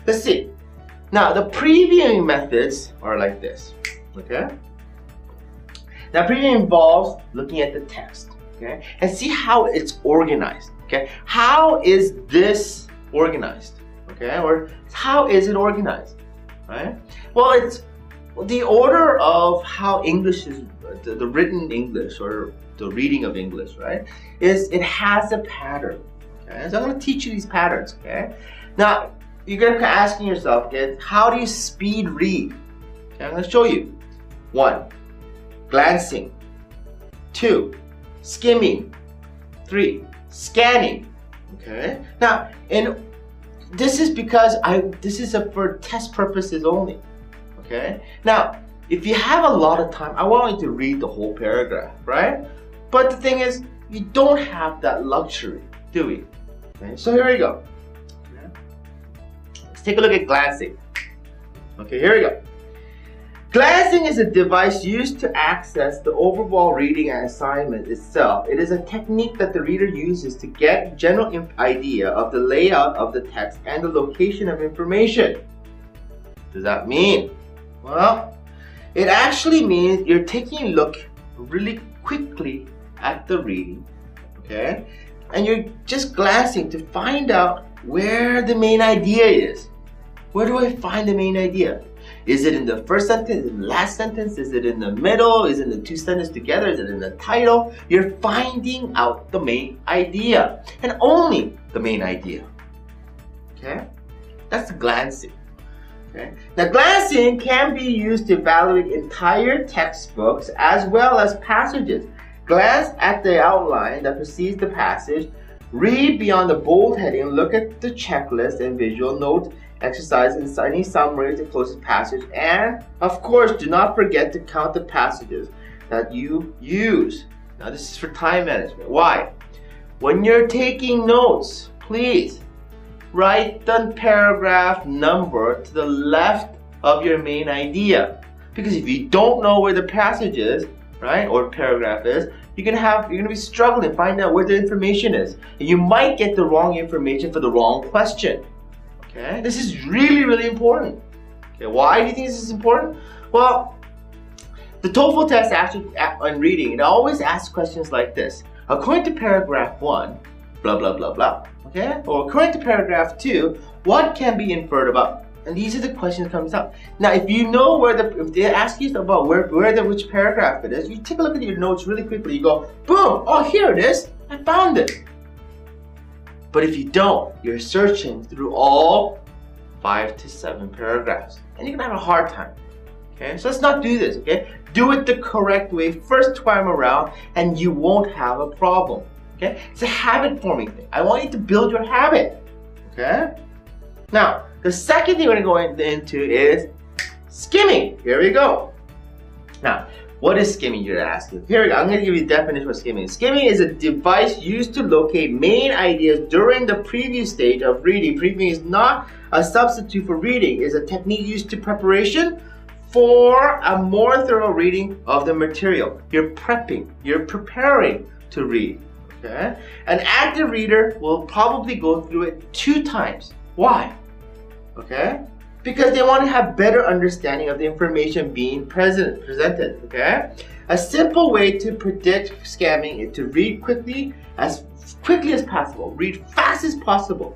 let's see. Now, the previewing methods are like this, okay? Now, previewing involves looking at the text, okay? And see how it's organized, okay? How is this organized, okay? Or how is it organized, right? Well, it's the order of how English is, the written English or the reading of English, right? Is it has a pattern, okay? So I'm going to teach you these patterns, okay? Now, you're going to be asking yourself, okay, how do you speed read? Okay, I'm going to show you. 1, glancing. 2, skimming. 3, scanning. Okay. Now, this is because this is for test purposes only. Okay. Now, if you have a lot of time, I want you to read the whole paragraph, right? But the thing is, you don't have that luxury, do we? Okay. So here we go. Let's take a look at glancing. Okay, here we go. Glancing is a device used to access the overall reading and assignment itself. It is a technique that the reader uses to get a general idea of the layout of the text and the location of information. What does that mean? Well, it actually means you're taking a look really quickly at the reading, okay? And you're just glancing to find out where the main idea is. Where do I find the main idea? Is it in the first sentence, in the last sentence? Is it in the middle? Is it in the two sentences together? Is it in the title? You're finding out the main idea, and only the main idea. Okay? That's glancing. Okay? Now, glancing can be used to evaluate entire textbooks as well as passages. Glance at the outline that precedes the passage, read beyond the bold heading, look at the checklist and visual note exercise in any summary to close the passage, and of course do not forget to count the passages that you use. Now this is for time management. Why? When you're taking notes, please write the paragraph number to the left of your main idea, because if you don't know where the passage is, right, or paragraph is, you're gonna be struggling to find out where the information is, and you might get the wrong information for the wrong question. Okay, this is really, really important. Okay, why do you think this is important? Well, the TOEFL test actually on reading, it always asks questions like this. According to paragraph 1, blah, blah, blah, blah. Okay, or according to paragraph 2, what can be inferred about? And these are the questions that comes up. Now, if you know if they ask you about which paragraph it is, you take a look at your notes really quickly. You go, boom, oh, here it is. I found it. But if you don't, you're searching through all 5 to 7 paragraphs, and you're gonna have a hard time. Okay, so let's not do this. Okay, do it the correct way first time around, and you won't have a problem. Okay, it's a habit forming thing. I want you to build your habit. Okay, now the second thing we're gonna go into is skimming. Here we go. Now, what is skimming, you're asking? Here we go. I'm going to give you a definition of skimming. Skimming is a device used to locate main ideas during the preview stage of reading. Previewing is not a substitute for reading. It is a technique used to preparation for a more thorough reading of the material. You're prepping. You're preparing to read. Okay? An active reader will probably go through it 2 times. Why? Okay? Because they want to have better understanding of the information being presented, okay? A simple way to predict scamming is to read quickly as possible. Read fast as possible,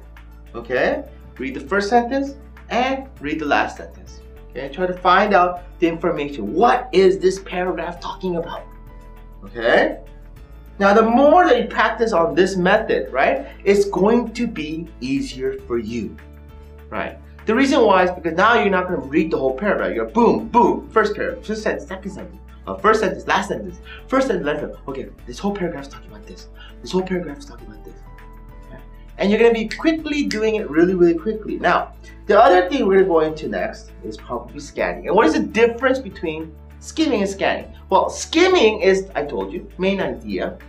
okay? Read the first sentence and read the last sentence, okay? Try to find out the information. What is this paragraph talking about, okay? Now, the more that you practice on this method, right, it's going to be easier for you, right? The reason why is because now you're not going to read the whole paragraph. You're boom, boom, first paragraph, first sentence, second sentence, first sentence, last sentence, first sentence, last sentence. Okay, this whole paragraph is talking about this. This whole paragraph is talking about this. Okay? And you're going to be quickly doing it really, really quickly. Now, the other thing we're going to next is probably scanning. And what is the difference between skimming and scanning? Well, skimming is, I told you, main idea.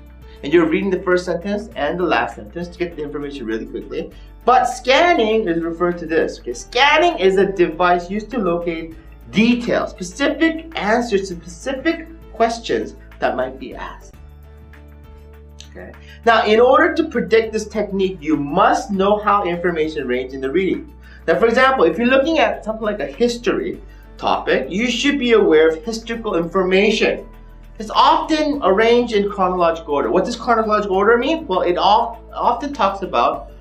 And you're reading the first sentence and the last sentence to get the information really quickly. But scanning is referred to this. Okay? Scanning is a device used to locate details, specific answers to specific questions that might be asked. Okay? Now, in order to predict this technique, you must know how information arranges in the reading. Now, for example, if you're looking at something like a history topic, you should be aware of historical information. It's often arranged in chronological order. What does chronological order mean? Well, it often talks about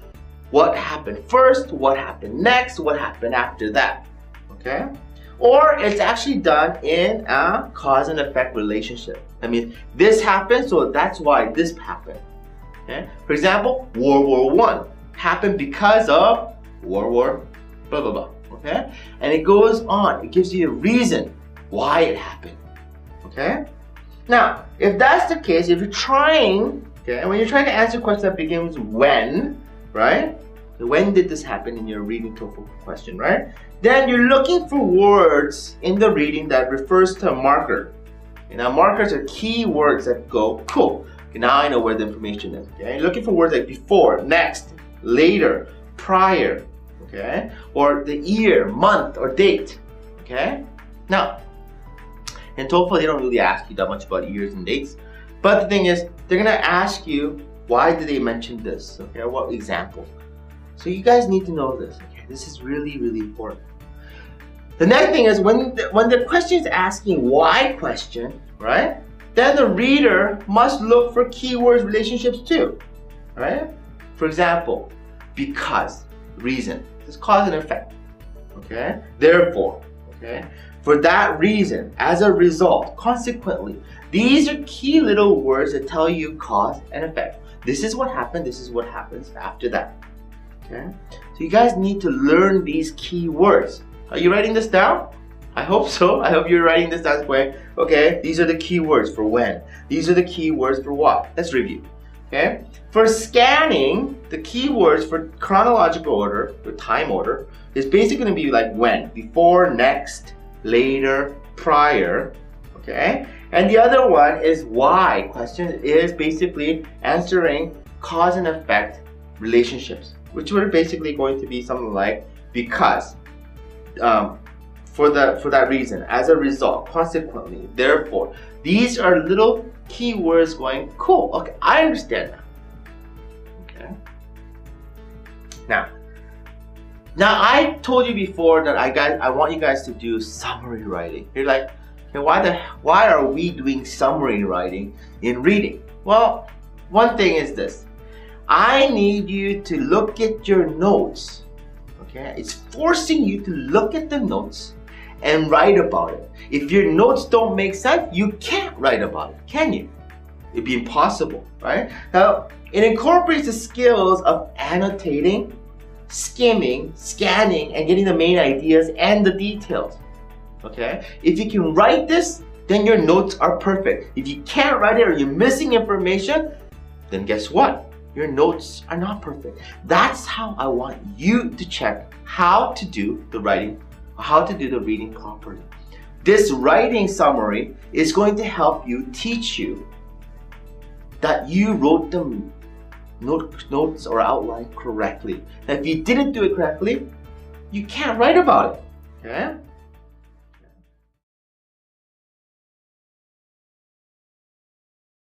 what happened first, what happened next, what happened after that. Okay? Or it's actually done in a cause and effect relationship. I mean, this happened, so that's why this happened. Okay? For example, World War I happened because of World War blah blah blah. Okay? And it goes on. It gives you a reason why it happened. Okay? Now, if that's the case, if you're trying, okay, and when you're trying to answer a question that begins when, right? When did this happen in your reading TOEFL question, right? Then you're looking for words in the reading that refers to a marker. Now, markers are key words that go, cool, okay, now I know where the information is. Okay? You're looking for words like before, next, later, prior, okay? Or the year, month, or date, okay? Now, in TOEFL, they don't really ask you that much about years and dates. But the thing is, they're gonna ask you, why did they mention this? Okay, what example? So you guys need to know this. Okay, this is really, really important. The next thing is when the question is asking why question, right? Then the reader must look for keywords relationships too, right? For example, because, reason. This is cause and effect. Okay? Therefore, okay? For that reason, as a result, consequently, these are key little words that tell you cause and effect. This is what happened, this is what happens after that. Okay? So you guys need to learn these key words. Are you writing this down? I hope so. I hope you're writing this down. Okay, these are the key words for when. These are the key words for what. Let's review. Okay? For scanning, the keywords for chronological order, the time order, is basically going to be like when, before, next, later, prior, okay? And the other one is why. Question is basically answering cause and effect relationships, which were basically going to be something like because, for that reason, as a result, consequently, therefore. These are little keywords going, cool, okay, I understand that. Okay. Now I told you before that I want you guys to do summary writing. You're like, okay, why are we doing summary writing in reading? Well, one thing is this. I need you to look at your notes. Okay? It's forcing you to look at the notes and write about it. If your notes don't make sense, you can't write about it, can you? It'd be impossible, right? Now, it incorporates the skills of annotating, skimming, scanning, and getting the main ideas and the details. Okay? If you can write this, then your notes are perfect. If you can't write it or you're missing information, then guess what? Your notes are not perfect. That's how I want you to check how to do the writing, how to do the reading properly. This writing summary is going to help you, teach you that you wrote the notes or outline correctly. Now, if you didn't do it correctly, you can't write about it. Okay?